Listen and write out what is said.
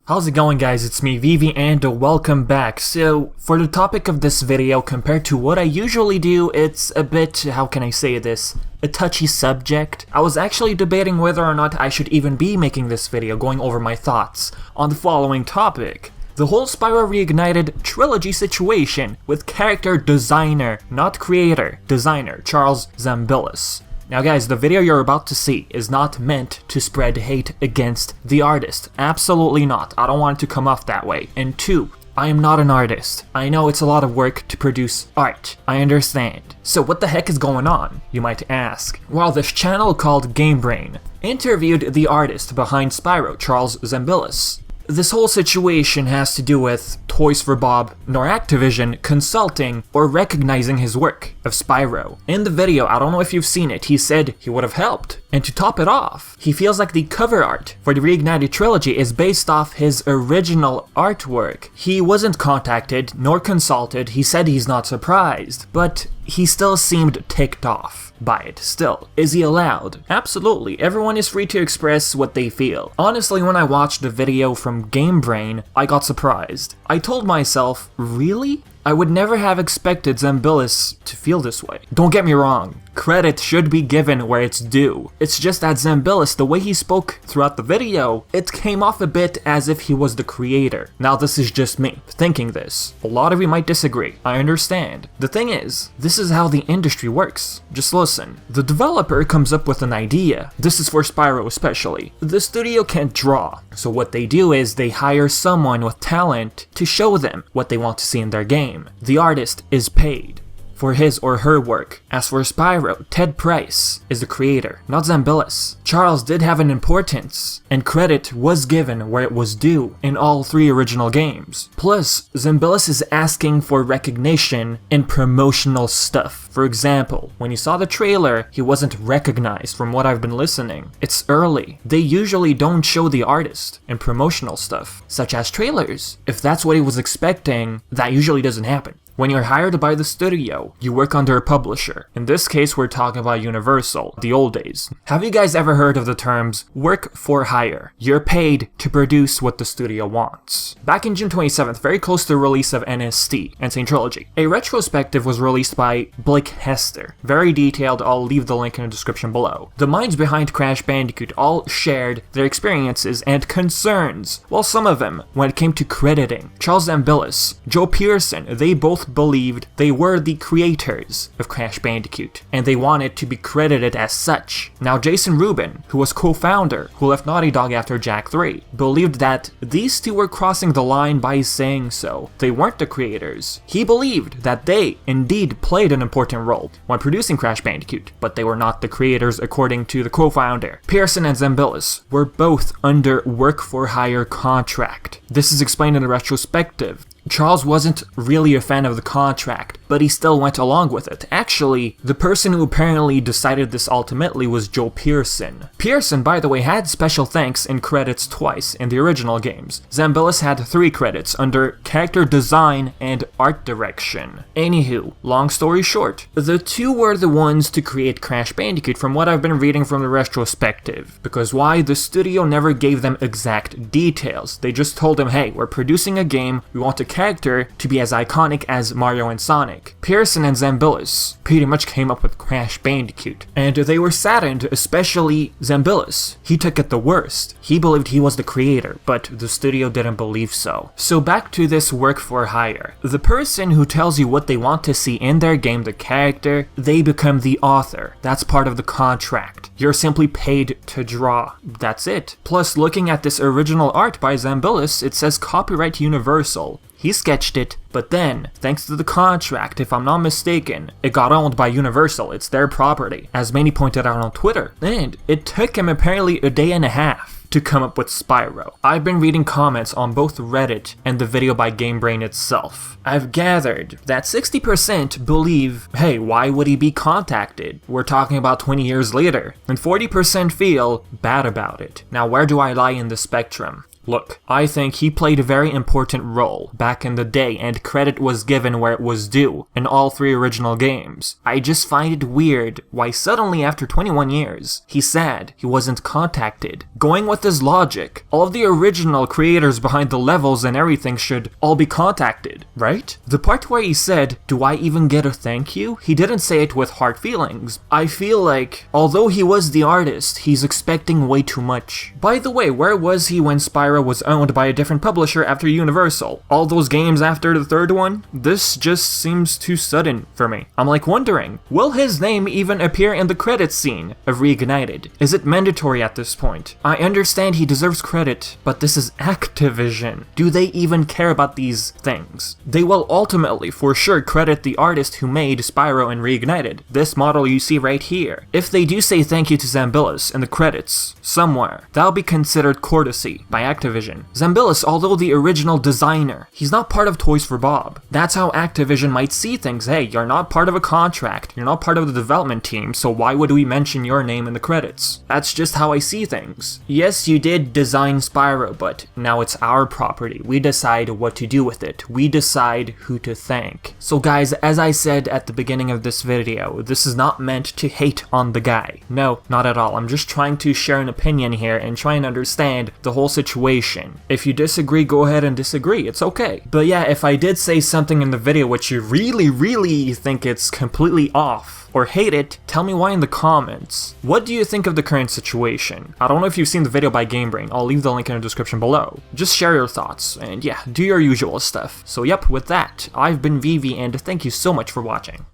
How's it going, guys? It's me, Vivi, and welcome back. So, for the topic of this video, compared to what I usually do, it's a bit, how can I say this, a touchy subject. I was actually debating whether or not I should even be making this video, going over my thoughts on the following topic. The whole Spyro Reignited Trilogy situation with character designer, not creator, designer, Charles Zembillas. Now guys, the video you're about to see is not meant to spread hate against the artist. Absolutely not. I don't want it to come off that way. And two, I am not an artist. I know it's a lot of work to produce art. I understand. So what the heck is going on, you might ask? Well, this channel called GameBrain interviewed the artist behind Spyro, Charles Zembillas. This whole situation has to do with Toys for Bob nor Activision consulting or recognizing his work of Spyro. In the video, I don't know if you've seen it, he said he would have helped. And to top it off, he feels like the cover art for the Reignited Trilogy is based off his original artwork. He wasn't contacted nor consulted, he said he's not surprised, but he still seemed ticked off by it still. Is he allowed? Absolutely, everyone is free to express what they feel. Honestly, when I watched the video from GameBrain, I got surprised. I told myself, really? I would never have expected Zembillas to feel this way. Don't get me wrong, credit should be given where it's due. It's just that Zembillas, the way he spoke throughout the video, it came off a bit as if he was the creator. Now this is just me thinking this. A lot of you might disagree, I understand. The thing is, this is how the industry works. Just listen. The developer comes up with an idea. This is for Spyro especially. The studio can't draw, so what they do is they hire someone with talent to show them what they want to see in their game. The artist is paid for his or her work. As for Spyro, Ted Price is the creator, not Zembillas. Charles did have an importance, and credit was given where it was due in all three original games. Plus, Zembillas is asking for recognition in promotional stuff. For example, when you saw the trailer, he wasn't recognized from what I've been listening. It's early. They usually don't show the artist in promotional stuff, such as trailers. If that's what he was expecting, that usually doesn't happen. When you're hired by the studio, you work under a publisher. In this case, we're talking about Universal, the old days. Have you guys ever heard of the terms work for hire? You're paid to produce what the studio wants. Back in June 27th, very close to the release of NST, Insane Trilogy, a retrospective was released by Blake Hester. Very detailed, I'll leave the link in the description below. The minds behind Crash Bandicoot all shared their experiences and concerns, while some of them, when it came to crediting, Charles Zembillas, Joe Pearson, they both believed they were the creators of Crash Bandicoot, and they wanted to be credited as such. Now Jason Rubin, who was co-founder, who left Naughty Dog after Jak 3, believed that these two were crossing the line by saying so. They weren't the creators. He believed that they indeed played an important role when producing Crash Bandicoot, but they were not the creators according to the co-founder. Pearson and Zembillas were both under work-for-hire contract. This is explained in the retrospective. Charles wasn't really a fan of the contract, but he still went along with it. Actually, the person who apparently decided this ultimately was Joe Pearson. Pearson, by the way, had special thanks and credits twice in the original games. Zembillas had 3 credits under character design and art direction. Anywho, long story short, the two were the ones to create Crash Bandicoot from what I've been reading from the retrospective. Because why? The studio never gave them exact details. They just told them, hey, we're producing a game, we want a character to be as iconic as Mario and Sonic. Pearson and Zembillas pretty much came up with Crash Bandicoot, and they were saddened, especially Zembillas. He took it the worst. He believed he was the creator, but the studio didn't believe so. So back to this work for hire. The person who tells you what they want to see in their game, the character, they become the author. That's part of the contract. You're simply paid to draw. That's it. Plus, looking at this original art by Zembillas, it says copyright Universal. He sketched it, but then, thanks to the contract, if I'm not mistaken, it got owned by Universal. It's their property, as many pointed out on Twitter. And it took him apparently a day and a half to come up with Spyro. I've been reading comments on both Reddit and the video by GameBrain itself. I've gathered that 60% believe, hey, why would he be contacted? We're talking about 20 years later. And 40% feel bad about it. Now, where do I lie in the spectrum? Look, I think he played a very important role back in the day and credit was given where it was due in all 3 original games. I just find it weird why suddenly after 21 years, he's sad he wasn't contacted. Going with his logic, all of the original creators behind the levels and everything should all be contacted, right? The part where he said, "Do I even get a thank you?" He didn't say it with hard feelings. I feel like, although he was the artist, he's expecting way too much. By the way, where was he when Spyro was owned by a different publisher after Universal? All those games after the 3rd one? This just seems too sudden for me. I'm like wondering, will his name even appear in the credits scene of Reignited? Is it mandatory at this point? I understand he deserves credit, but this is Activision. Do they even care about these things? They will ultimately for sure credit the artist who made Spyro and Reignited, this model you see right here. If they do say thank you to Zembillas in the credits, somewhere, that'll be considered courtesy by Activision. Zembillas, although the original designer, he's not part of Toys for Bob. That's how Activision might see things. Hey, you're not part of a contract, you're not part of the development team, so why would we mention your name in the credits? That's just how I see things. Yes, you did design Spyro, but now it's our property. We decide what to do with it. We decide who to thank. So guys, as I said at the beginning of this video, this is not meant to hate on the guy. No, not at all. I'm just trying to share an opinion here and try and understand the whole situation. If you disagree, go ahead and disagree. It's okay. But yeah, if I did say something in the video which you really think it's completely off or hate it, tell me why in the comments. What do you think of the current situation? I don't know if you've seen the video by GameBrain. I'll leave the link in the description below. Just share your thoughts and yeah, do your usual stuff. So yep, with that, I've been Vivi and thank you so much for watching.